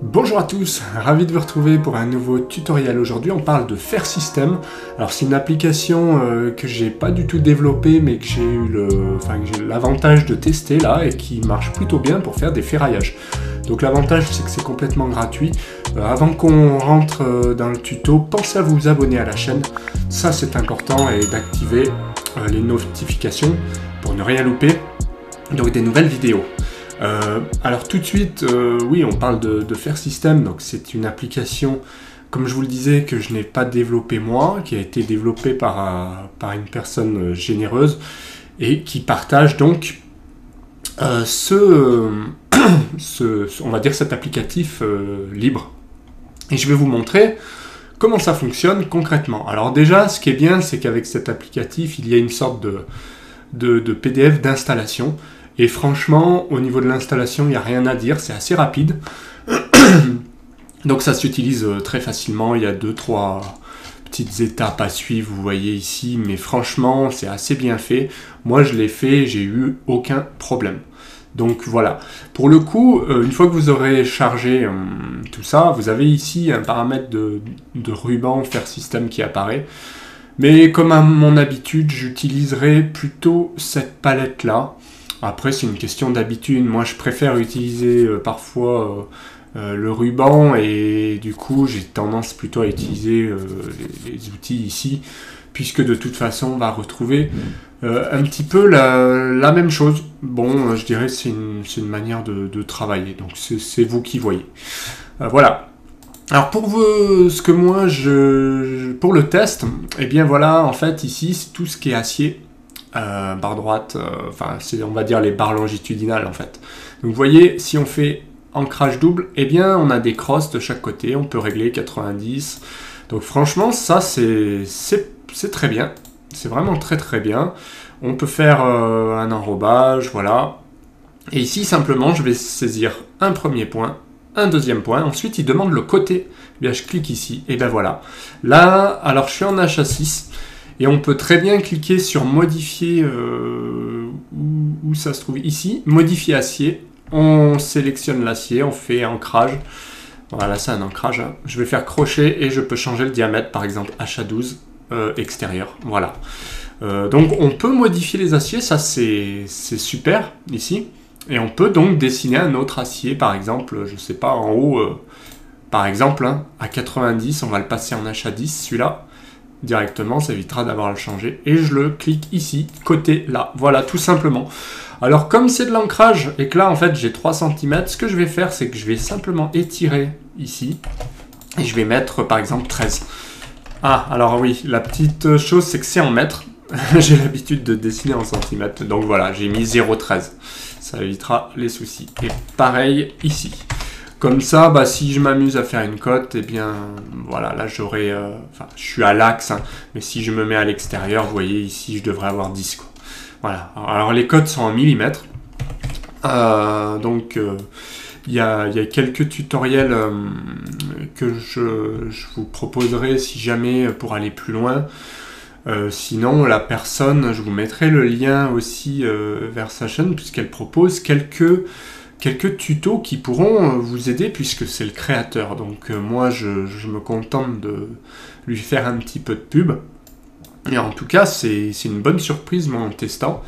Bonjour à tous, ravi de vous retrouver pour un nouveau tutoriel. Aujourd'hui on parle de Faire System. Alors c'est une application que j'ai pas du tout développée mais que j'ai eu l'avantage de tester là et qui marche plutôt bien pour faire des ferraillages. Donc l'avantage c'est que c'est complètement gratuit. Avant qu'on rentre dans le tuto, pensez à vous abonner à la chaîne, ça c'est important, et d'activer les notifications pour ne rien louper, donc des nouvelles vidéos. Alors tout de suite, oui, on parle de Faire System, donc c'est une application, comme je vous le disais, que je n'ai pas développée moi, qui a été développée par une personne généreuse et qui partage donc on va dire cet applicatif libre. Et je vais vous montrer comment ça fonctionne concrètement. Alors déjà, ce qui est bien, c'est qu'avec cet applicatif, il y a une sorte de PDF d'installation. Et franchement, au niveau de l'installation, il n'y a rien à dire, c'est assez rapide. Donc ça s'utilise très facilement, il y a 2-3 petites étapes à suivre, vous voyez ici, mais franchement, c'est assez bien fait. Moi, je l'ai fait, j'ai eu aucun problème. Donc voilà. Pour le coup, une fois que vous aurez chargé tout ça, vous avez ici un paramètre de ruban Faire System qui apparaît. Mais comme à mon habitude, j'utiliserai plutôt cette palette-là. Après, c'est une question d'habitude. Moi, je préfère utiliser parfois le ruban, et du coup, j'ai tendance plutôt à utiliser les outils ici, puisque de toute façon, on va retrouver un petit peu la même chose. Bon, je dirais que c'est une manière de travailler. Donc, c'est vous qui voyez. Voilà. Alors, pour ce que moi, pour le test, eh bien voilà, en fait, ici, c'est tout ce qui est acier. Barre droite, c'est, on va dire, les barres longitudinales en fait. Donc vous voyez, si on fait ancrage double, eh bien on a des crosses de chaque côté, on peut régler 90. Donc franchement, ça c'est très bien, c'est vraiment très très bien. On peut faire un enrobage, voilà. Et ici simplement, je vais saisir un premier point, un deuxième point, ensuite il demande le côté. Eh bien je clique ici, et ben voilà. Là, alors je suis en H6. Et on peut très bien cliquer sur modifier, où ça se trouve ici, modifier acier. On sélectionne l'acier, on fait ancrage. Voilà, c'est un ancrage. Hein. Je vais faire crochet et je peux changer le diamètre, par exemple HA12 extérieur. Voilà. Donc on peut modifier les aciers, ça c'est super ici. Et on peut donc dessiner un autre acier, par exemple, je sais pas, en haut, par exemple, hein, à 90, on va le passer en HA10, celui-là. Directement, ça évitera d'avoir à le changer. Et je le clique ici, côté là. Voilà, tout simplement. Alors, comme c'est de l'ancrage et que là, en fait, j'ai 3 cm, ce que je vais faire, c'est que je vais simplement étirer ici. Et je vais mettre, par exemple, 13. Ah, alors oui, la petite chose, c'est que c'est en mètres. J'ai l'habitude de dessiner en centimètres. Donc voilà, j'ai mis 0,13. Ça évitera les soucis. Et pareil ici. Comme ça, bah, si je m'amuse à faire une cote, eh bien, voilà, là j'aurai, je suis à l'axe, hein, mais si je me mets à l'extérieur, vous voyez ici, je devrais avoir 10, quoi. Voilà. Alors les cotes sont en millimètres, donc il y a quelques tutoriels que je vous proposerai si jamais pour aller plus loin. Sinon, la personne, je vous mettrai le lien aussi vers sa chaîne, puisqu'elle propose quelques tutos qui pourront vous aider, puisque c'est le créateur. Donc moi je me contente de lui faire un petit peu de pub, et en tout cas c'est une bonne surprise moi en testant.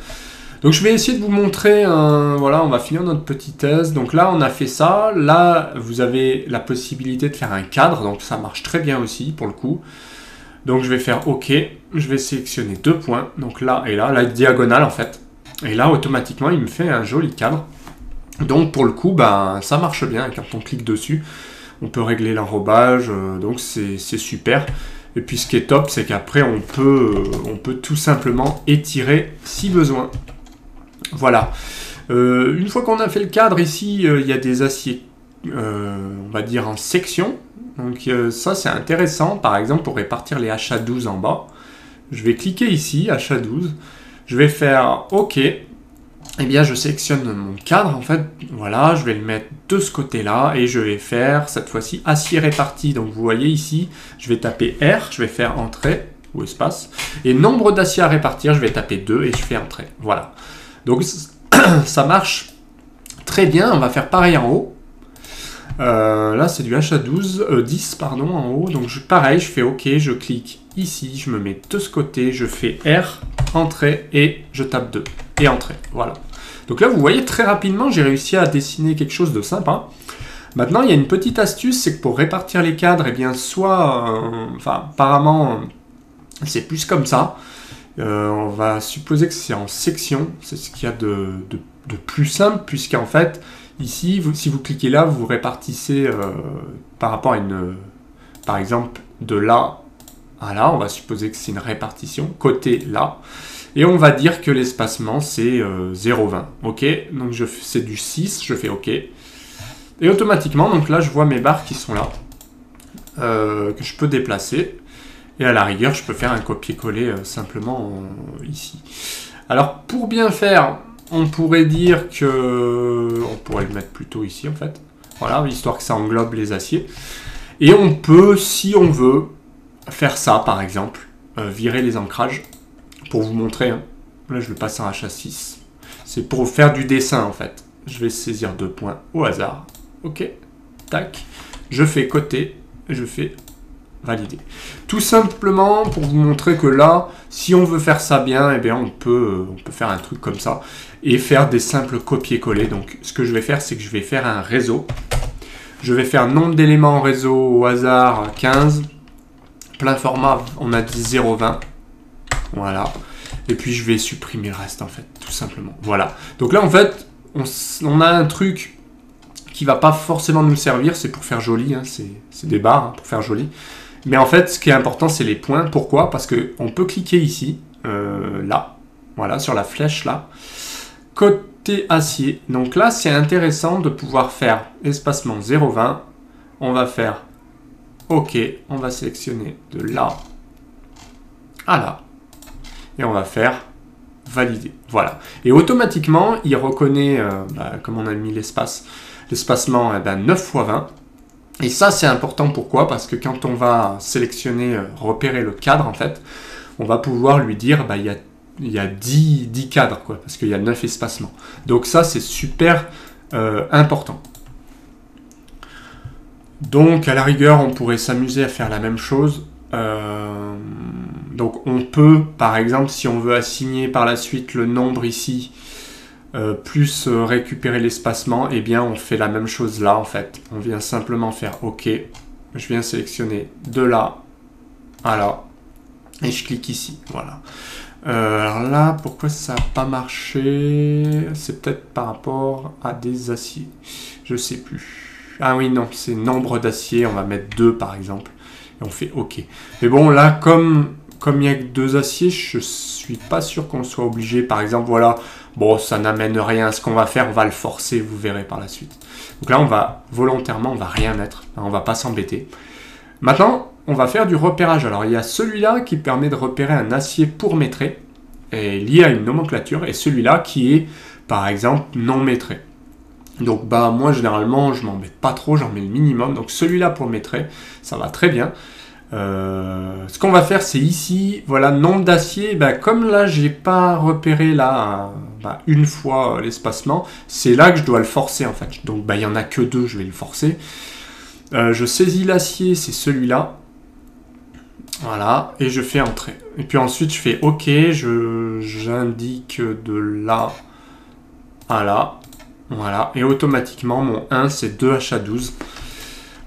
Donc je vais essayer de vous montrer voilà, on va finir notre petit test. Donc là on a fait ça, là vous avez la possibilité de faire un cadre, donc ça marche très bien aussi pour le coup. Donc je vais faire OK, je vais sélectionner 2 points, donc là et là, la diagonale en fait, et là automatiquement il me fait un joli cadre. Donc pour le coup, bah, ça marche bien. Quand on clique dessus, on peut régler l'enrobage, donc c'est super. Et puis ce qui est top, c'est qu'après on peut tout simplement étirer si besoin. Voilà. Une fois qu'on a fait le cadre ici, il y a des aciers, on va dire en section. Donc ça c'est intéressant, par exemple pour répartir les HA12 en bas. Je vais cliquer ici, HA12. Je vais faire OK. Eh bien, je sélectionne mon cadre, en fait, voilà, je vais le mettre de ce côté-là, et je vais faire, cette fois-ci, acier réparti. Donc, vous voyez ici, je vais taper R, je vais faire entrée, ou espace, et nombre d'aciers à répartir, je vais taper 2, et je fais entrée. Voilà. Donc, ça marche très bien, on va faire pareil en haut. Là, c'est du HA12, 10, pardon, en haut. Donc, pareil, je fais OK, je clique ici, je me mets de ce côté, je fais R, entrée, et je tape 2. Et entrée, voilà. Donc là, vous voyez, très rapidement, j'ai réussi à dessiner quelque chose de sympa. Maintenant, il y a une petite astuce, c'est que pour répartir les cadres, eh bien, apparemment, c'est plus comme ça. On va supposer que c'est en section, c'est ce qu'il y a de plus simple, puisqu'en fait, ici, si vous cliquez là, vous répartissez par rapport à par exemple, de là à là, on va supposer que c'est une répartition, côté là, et on va dire que l'espacement, c'est 0,20. OK, donc c'est du 6, je fais OK. Et automatiquement, donc là, je vois mes barres qui sont là, que je peux déplacer. Et à la rigueur, je peux faire un copier-coller simplement ici. Alors, pour bien faire, on pourrait dire que... On pourrait le mettre plutôt ici, en fait. Voilà, histoire que ça englobe les aciers. Et on peut, si on veut, faire ça, par exemple. Virer les ancrages. Pour vous montrer. Hein. Là, je le passe en HA6. C'est pour faire du dessin, en fait. Je vais saisir 2 points au hasard. OK. Tac. Je fais côté. Je fais... valider. Tout simplement pour vous montrer que là, si on veut faire ça bien, eh bien on peut faire un truc comme ça et faire des simples copier-coller. Donc ce que je vais faire, c'est que je vais faire un réseau. Je vais faire nombre d'éléments en réseau au hasard 15. Plein format, on a dit 0,20. Voilà. Et puis je vais supprimer le reste en fait, tout simplement. Voilà. Donc là en fait, on a un truc qui va pas forcément nous servir, c'est pour faire joli, hein, c'est des barres hein, pour faire joli. Mais en fait, ce qui est important, c'est les points. Pourquoi? Parce qu'on peut cliquer ici, là, voilà, sur la flèche là, côté acier. Donc là, c'est intéressant de pouvoir faire espacement 0,20. On va faire OK, on va sélectionner de là à là. Et on va faire valider. Voilà. Et automatiquement, il reconnaît, comme on a mis l'espacement 9 x 20. Et ça, c'est important. Pourquoi? Parce que quand on va sélectionner, repérer le cadre, en fait, on va pouvoir lui dire, il y a 10 cadres, quoi, parce qu'il y a 9 espacements. Donc ça, c'est super important. Donc, à la rigueur, on pourrait s'amuser à faire la même chose. Donc, on peut, par exemple, si on veut assigner par la suite le nombre ici, plus récupérer l'espacement, eh bien on fait la même chose là en fait. On vient simplement faire OK. Je viens sélectionner de là à là et je clique ici. Voilà. Alors là, pourquoi ça n'a pas marché? C'est peut-être par rapport à des aciers. Je sais plus. Ah oui, non, c'est nombre d'aciers. On va mettre 2 par exemple. Et on fait OK. Mais bon, là, comme il n'y a que 2 aciers, je suis pas sûr qu'on soit obligé. Par exemple, voilà. Bon, ça n'amène rien. Ce qu'on va faire, on va le forcer, vous verrez par la suite. Donc là, on va volontairement, on va rien mettre. On va pas s'embêter. Maintenant, on va faire du repérage. Alors, il y a celui-là qui permet de repérer un acier pour métrer, et lié à une nomenclature, et celui-là qui est, par exemple, non métré. Donc, moi, généralement, je m'embête pas trop, j'en mets le minimum. Donc, celui-là pour métrer, ça va très bien. Ce qu'on va faire, c'est ici, voilà, nombre d'aciers. Comme là, j'ai pas repéré là une fois l'espacement, c'est là que je dois le forcer en fait. Donc, il y en a que 2, je vais le forcer. Je saisis l'acier, c'est celui-là. Voilà, et je fais entrer. Et puis ensuite, je fais OK, j'indique de là à là. Voilà, et automatiquement, mon 1, c'est 2HA12.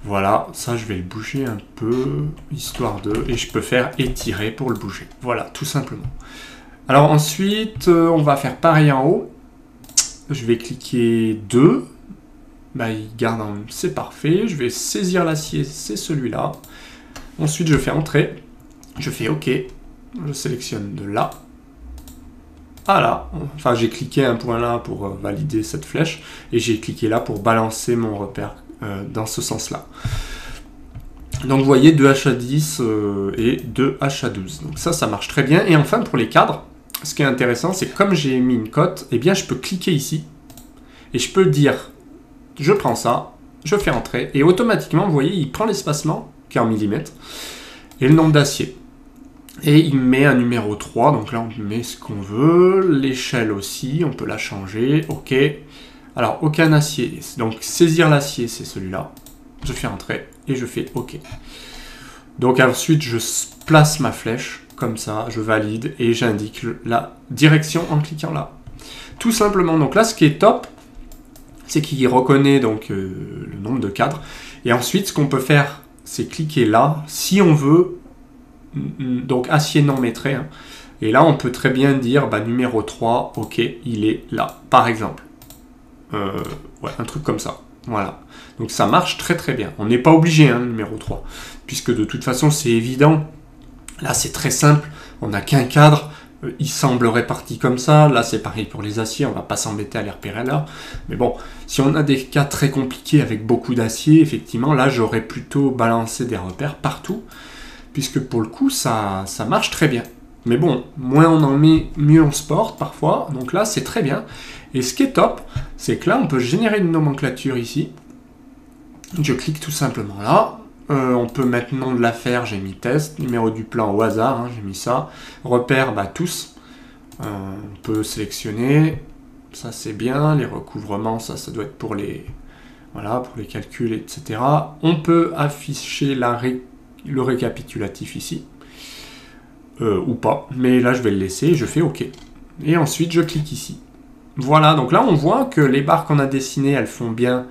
Voilà, ça je vais le bouger un peu, histoire de... Et je peux faire étirer pour le bouger. Voilà, tout simplement. Alors ensuite, on va faire pareil en haut. Je vais cliquer 2. Il garde en... C'est parfait. Je vais saisir l'acier, c'est celui-là. Ensuite, je fais entrer. Je fais OK. Je sélectionne de là à là. Enfin, j'ai cliqué un point là pour valider cette flèche. Et j'ai cliqué là pour balancer mon repère dans ce sens-là. Donc vous voyez 2HA10 et 2HA12. Donc ça marche très bien. Et enfin pour les cadres, ce qui est intéressant, c'est que comme j'ai mis une cote, eh bien je peux cliquer ici et je peux dire, je prends ça, je fais entrer et automatiquement, vous voyez, il prend l'espacement qui est en millimètres et le nombre d'aciers. Et il met un numéro 3, donc là on met ce qu'on veut, l'échelle aussi, on peut la changer, OK. Alors, aucun acier. Donc, saisir l'acier, c'est celui-là. Je fais entrer et je fais OK. Donc, ensuite, je place ma flèche, comme ça, je valide et j'indique la direction en cliquant là. Tout simplement. Donc là, ce qui est top, c'est qu'il reconnaît donc le nombre de cadres. Et ensuite, ce qu'on peut faire, c'est cliquer là, si on veut, donc acier non maîtré. Hein. Et là, on peut très bien dire, bah, numéro 3, OK, il est là, par exemple. Ouais, un truc comme ça. Voilà. Donc ça marche très très bien. On n'est pas obligé, hein, numéro 3, puisque de toute façon, c'est évident. Là, c'est très simple. On n'a qu'un cadre. Il semble réparti comme ça. Là, c'est pareil pour les aciers. On ne va pas s'embêter à les repérer là. Mais bon, si on a des cas très compliqués avec beaucoup d'acier, effectivement, là, j'aurais plutôt balancé des repères partout, puisque pour le coup, ça marche très bien. Mais bon, moins on en met, mieux on se porte parfois. Donc là, c'est très bien. Et ce qui est top, c'est que là, on peut générer une nomenclature ici. Je clique tout simplement là. On peut mettre nom de l'affaire, j'ai mis test. Numéro du plan au hasard, hein, j'ai mis ça. Repère, bah, tous. On peut sélectionner. Ça, c'est bien. Les recouvrements, ça doit être pour les, voilà, pour les calculs, etc. On peut afficher le récapitulatif ici. Ou pas. Mais là, je vais le laisser et je fais OK. Et ensuite, je clique ici. Voilà, donc là, on voit que les barres qu'on a dessinées, elles font bien.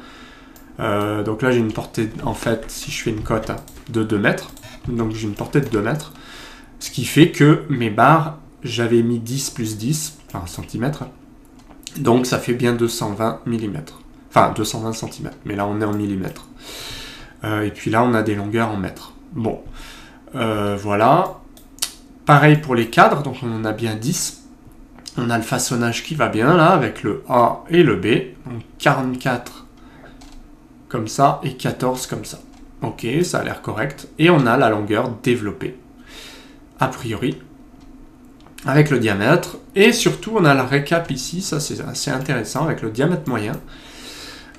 Donc là, j'ai une portée, en fait, si je fais une cote de 2 mètres, donc j'ai une portée de 2 mètres, ce qui fait que mes barres, j'avais mis 10 plus 10, enfin centimètres, donc ça fait bien 220 mm, enfin 220 cm, mais là on est en millimètres. Et puis là, on a des longueurs en mètres. Bon, voilà. Pareil pour les cadres, donc on en a bien 10. On a le façonnage qui va bien là, avec le A et le B, donc 44 comme ça, et 14 comme ça. Ok, ça a l'air correct. Et on a la longueur développée, a priori, avec le diamètre. Et surtout, on a la récap ici, ça c'est assez intéressant, avec le diamètre moyen.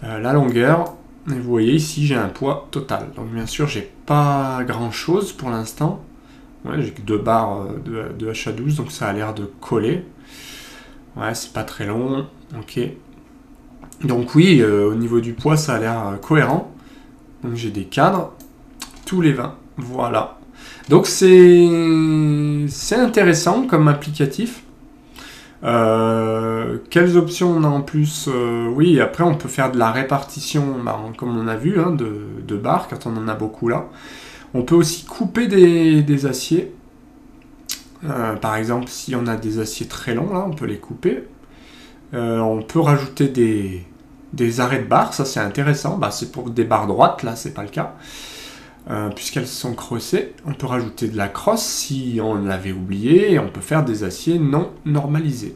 La longueur, et vous voyez ici, j'ai un poids total. Donc bien sûr, j'ai pas grand-chose pour l'instant. Ouais, j'ai que 2 barres de HA12, donc ça a l'air de coller. Ouais, c'est pas très long. Ok. Donc oui, au niveau du poids, ça a l'air cohérent. Donc j'ai des cadres, tous les 20, voilà. Donc c'est intéressant comme applicatif. Quelles options on a en plus? Oui, après on peut faire de la répartition, bah, comme on a vu, hein, de barres, quand on en a beaucoup là. On peut aussi couper des aciers. Par exemple, si on a des aciers très longs, là, on peut les couper. On peut rajouter des arrêts de barres, ça c'est intéressant, bah, c'est pour des barres droites, là c'est pas le cas, puisqu'elles sont crossées. On peut rajouter de la crosse si on l'avait oublié, et on peut faire des aciers non normalisés,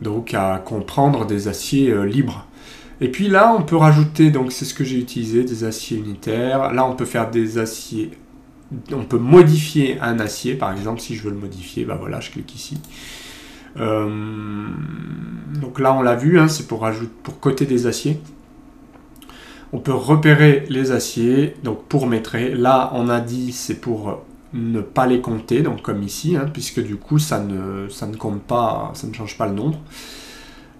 donc à comprendre des aciers libres. Et puis là on peut rajouter, donc c'est ce que j'ai utilisé, des aciers unitaires. Là on peut faire des aciers, on peut modifier un acier, par exemple si je veux le modifier, bah voilà, je clique ici. Donc là on l'a vu, hein, c'est pour coter des aciers. On peut repérer les aciers, donc pour maîtrer. Là on a dit c'est pour ne pas les compter, donc comme ici, hein, puisque du coup ça ne compte pas, ça ne change pas le nombre.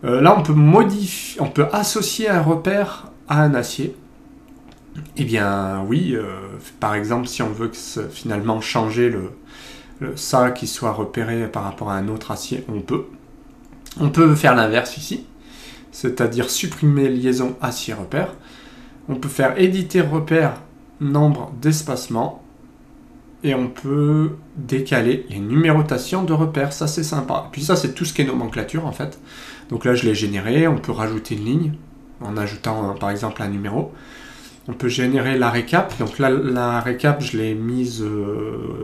Là on peut modifier, on peut associer un repère à un acier. Eh bien oui, par exemple si on veut finalement changer ça qui soit repéré par rapport à un autre acier, on peut. On peut faire l'inverse ici, c'est-à-dire supprimer liaison acier-repère. On peut faire éditer repère, nombre d'espacements, et on peut décaler les numérotations de repères, ça c'est sympa. Et puis ça c'est tout ce qui est nomenclature en fait. Donc là je l'ai généré, on peut rajouter une ligne, en ajoutant par exemple un numéro. On peut générer la récap, donc là la récap je l'ai mise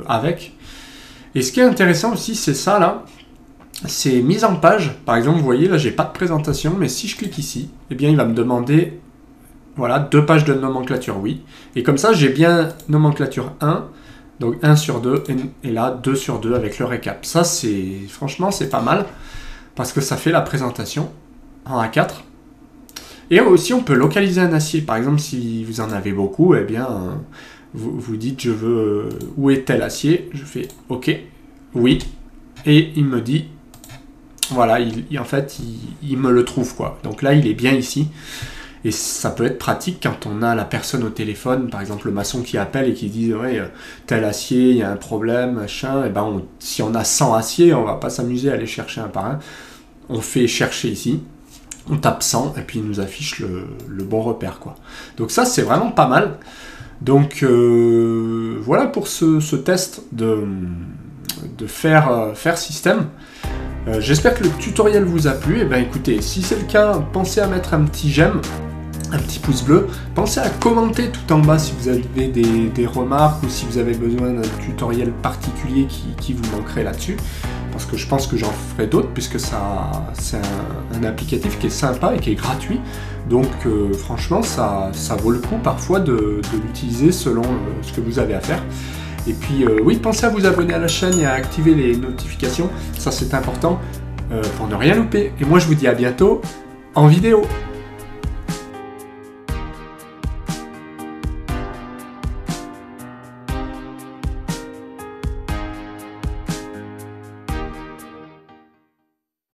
avec. Et ce qui est intéressant aussi, c'est ça là, c'est mise en page. Par exemple, vous voyez là, j'ai pas de présentation, mais si je clique ici, eh bien il va me demander, voilà, 2 pages de nomenclature, oui. Et comme ça, j'ai bien nomenclature 1, donc 1 sur 2, et là 2 sur 2 avec le récap. Ça, franchement, c'est pas mal, parce que ça fait la présentation en A4. Et aussi, on peut localiser un acier. Par exemple, si vous en avez beaucoup, eh bien... vous dites je veux où est tel acier, je fais OK, oui, et il me dit voilà, en fait, il me le trouve, quoi. Donc là, il est bien ici. Et ça peut être pratique quand on a la personne au téléphone, par exemple le maçon qui appelle et qui dit ouais, tel acier, il y a un problème, machin. Et ben si on a 100 aciers, on va pas s'amuser à aller chercher un par un. On fait chercher ici, on tape 100 et puis il nous affiche le bon repère, quoi. Donc ça, c'est vraiment pas mal. Donc voilà pour ce test de faire système. J'espère que le tutoriel vous a plu. Et ben écoutez, si c'est le cas, pensez à mettre un petit j'aime, un petit pouce bleu. Pensez à commenter tout en bas si vous avez des remarques ou si vous avez besoin d'un tutoriel particulier qui vous manquerait là-dessus. Parce que je pense que j'en ferai d'autres puisque c'est un applicatif qui est sympa et qui est gratuit. Donc franchement, ça vaut le coup parfois de l'utiliser selon ce que vous avez à faire. Et puis oui, pensez à vous abonner à la chaîne et à activer les notifications. Ça, c'est important pour ne rien louper. Et moi, je vous dis à bientôt en vidéo.